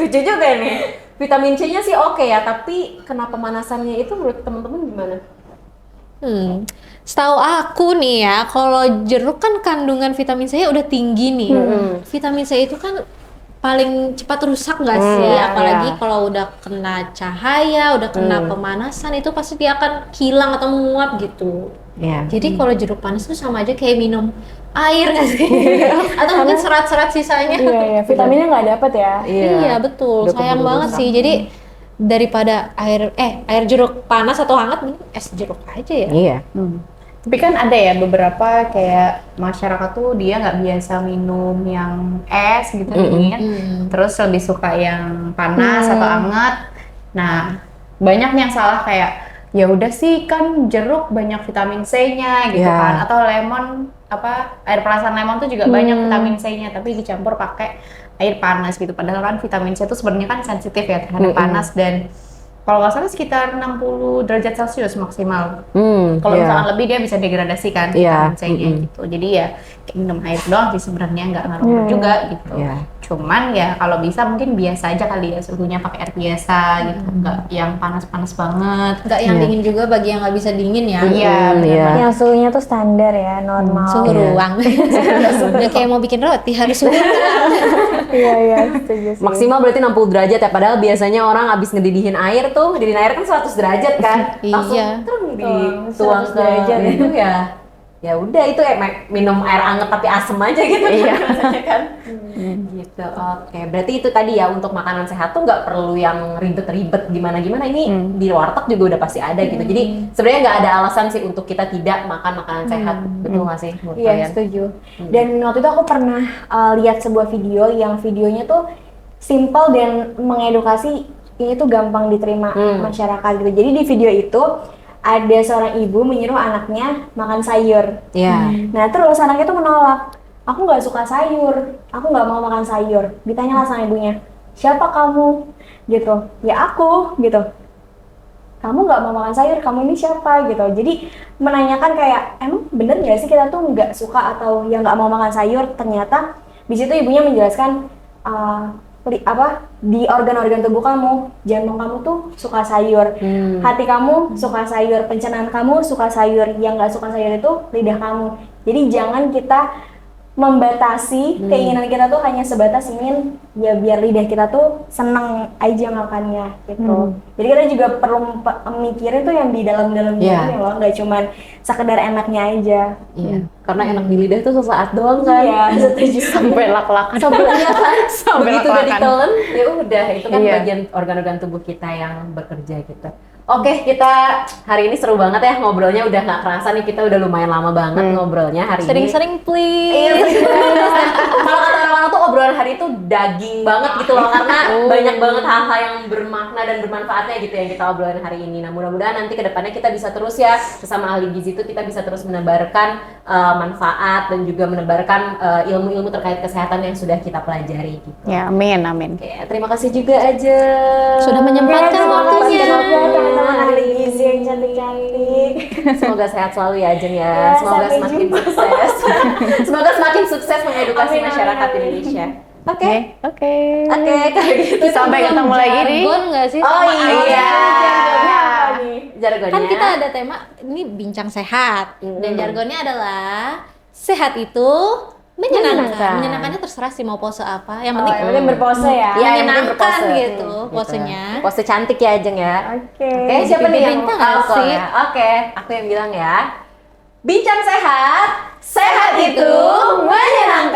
Lucu juga nih. Vitamin C-nya sih oke ya, tapi kena pemanasannya itu menurut teman-teman gimana? Setahu aku nih ya, kalau jeruk kan kandungan vitamin C-nya udah tinggi nih. Vitamin C itu kan paling cepat rusak nggak sih? Apalagi kalau udah kena cahaya, udah kena pemanasan, itu pasti dia akan hilang atau menguap gitu. Iya. Jadi kalau jeruk panas tuh sama aja kayak minum air nggak sih? Atau mungkin serat-serat sisanya. Iya, vitaminnya nggak dapet ya. Iya betul, Udah sayang keburu banget rusak. sih. Jadi daripada air jeruk panas atau hangat, mending es jeruk aja ya. Iya. Tapi kan ada ya beberapa kayak masyarakat tuh dia nggak biasa minum yang es gitu dingin, terus lebih suka yang panas atau anget. Nah, banyak yang salah kayak ya udah sih kan jeruk banyak vitamin C-nya gitu Iya. kan, atau lemon air perasan lemon tuh juga banyak vitamin C-nya, tapi dicampur pakai air panas gitu. Padahal kan vitamin C itu sebenarnya kan sensitif ya terhadap panas, dan kalau nggak salah sekitar 60 derajat Celcius maksimal. Kalau misalkan lebih dia bisa degradasi kan vitamin C-nya gitu. Jadi ya kayak minum air doang sih sebenarnya, nggak ngaruh juga gitu. Cuman ya kalau bisa mungkin biasa aja kali ya, suhunya pakai air biasa gitu, nggak yang panas-panas banget. Nggak yang dingin juga bagi yang nggak bisa dingin ya. Iya, benar. Yang suhunya tuh standar ya, normal. Suhu ruang. Udah kayak mau bikin roti harus suhu ruang. Iya, setuju sih. Maksimal berarti 60 derajat ya, padahal biasanya orang abis ngedidihin air tuh, ngedidihin air kan 100 derajat kan, langsung Iya. terus dituang 100 ke derajat itu ya udah itu minum air anget tapi asem aja gitu kan rasanya kan. Gitu. Oke, berarti itu tadi ya untuk makanan sehat tuh nggak perlu yang ribet-ribet gimana-gimana, ini di warteg juga udah pasti ada gitu. Jadi sebenarnya nggak ada alasan sih untuk kita tidak makan makanan sehat, betul nggak sih menurut Iya, kalian? setuju. Dan waktu itu aku pernah lihat sebuah video yang videonya tuh simple dan mengedukasi, ini tuh gampang diterima masyarakat gitu. Jadi di video itu ada seorang ibu menyuruh anaknya makan sayur. Iya. Nah terus anaknya tuh menolak, aku nggak suka sayur, aku nggak mau makan sayur. Ditanyalah sama ibunya, siapa kamu? Gitu, ya aku gitu. Kamu nggak mau makan sayur, kamu ini siapa gitu. Jadi menanyakan kayak, emang bener nggak sih kita tuh nggak suka atau yang nggak mau makan sayur? Ternyata di situ ibunya menjelaskan di organ-organ tubuh kamu, jantung kamu tuh suka sayur, hati kamu suka sayur, pencernaan kamu suka sayur, yang nggak suka sayur itu lidah kamu. Jadi jangan kita membatasi keinginan kita tuh hanya sebatas ingin ya biar lidah kita tuh seneng aja makannya gitu. Jadi kita juga perlu mikirin tuh yang di dalam-dalam dirinya loh, nggak cuman sekedar enaknya aja. Iya, karena enak di lidah tuh sesaat doang kan. Iya, setuju. Sampai lak-lakan. Sebelumnya kan, Sampai begitu udah lak-lakan. ditelan, ya udah itu kan Iya. bagian organ-organ tubuh kita yang bekerja gitu. Oke, kita hari ini seru banget ya ngobrolnya, udah nggak kerasa nih kita udah lumayan lama banget ngobrolnya hari ini. Sering-sering please. Iya, kalau kata orang-orang tuh obrolan hari itu daging banget gitu loh, karena banyak banget hal-hal yang bermakna dan bermanfaatnya gitu yang kita obrolin hari ini. Nah mudah-mudahan nanti kedepannya kita bisa terus ya sesama ahli gizi itu kita bisa terus menebarkan manfaat dan juga menebarkan ilmu-ilmu terkait kesehatan yang sudah kita pelajari gitu. Ya, amin, amin. Oke, terima kasih juga aja Sudah menyempatkan waktunya. Teman-teman ahli gizi yang cantik-cantik. Semoga sehat selalu ya Ajeng ya. Ya, Semoga sampai semakin jumpa. sukses. Semoga semakin sukses mengedukasi Amin, masyarakat amin, amin. Indonesia. Oke. Oke. Oke, kalau gitu Sampai ketemu lagi di Jargon nggak sih? Oh sama iya. Jargonnya apa nih? Jargonnya. Kan kita ada tema ini bincang sehat dan jargonnya adalah sehat itu menyenangkan. Menyenangkannya terserah sih mau pose apa. Yang penting Yang penting berpose ya. Iya, yang penting menyenangkan berpose. gitu posenya. Pose cantik ya Ajeng ya. Oke. Oke, siapa nih yang Bintang nggak tahu sih? ya? Oke, aku yang bilang ya. Bincang sehat, sehat itu menyenangkan.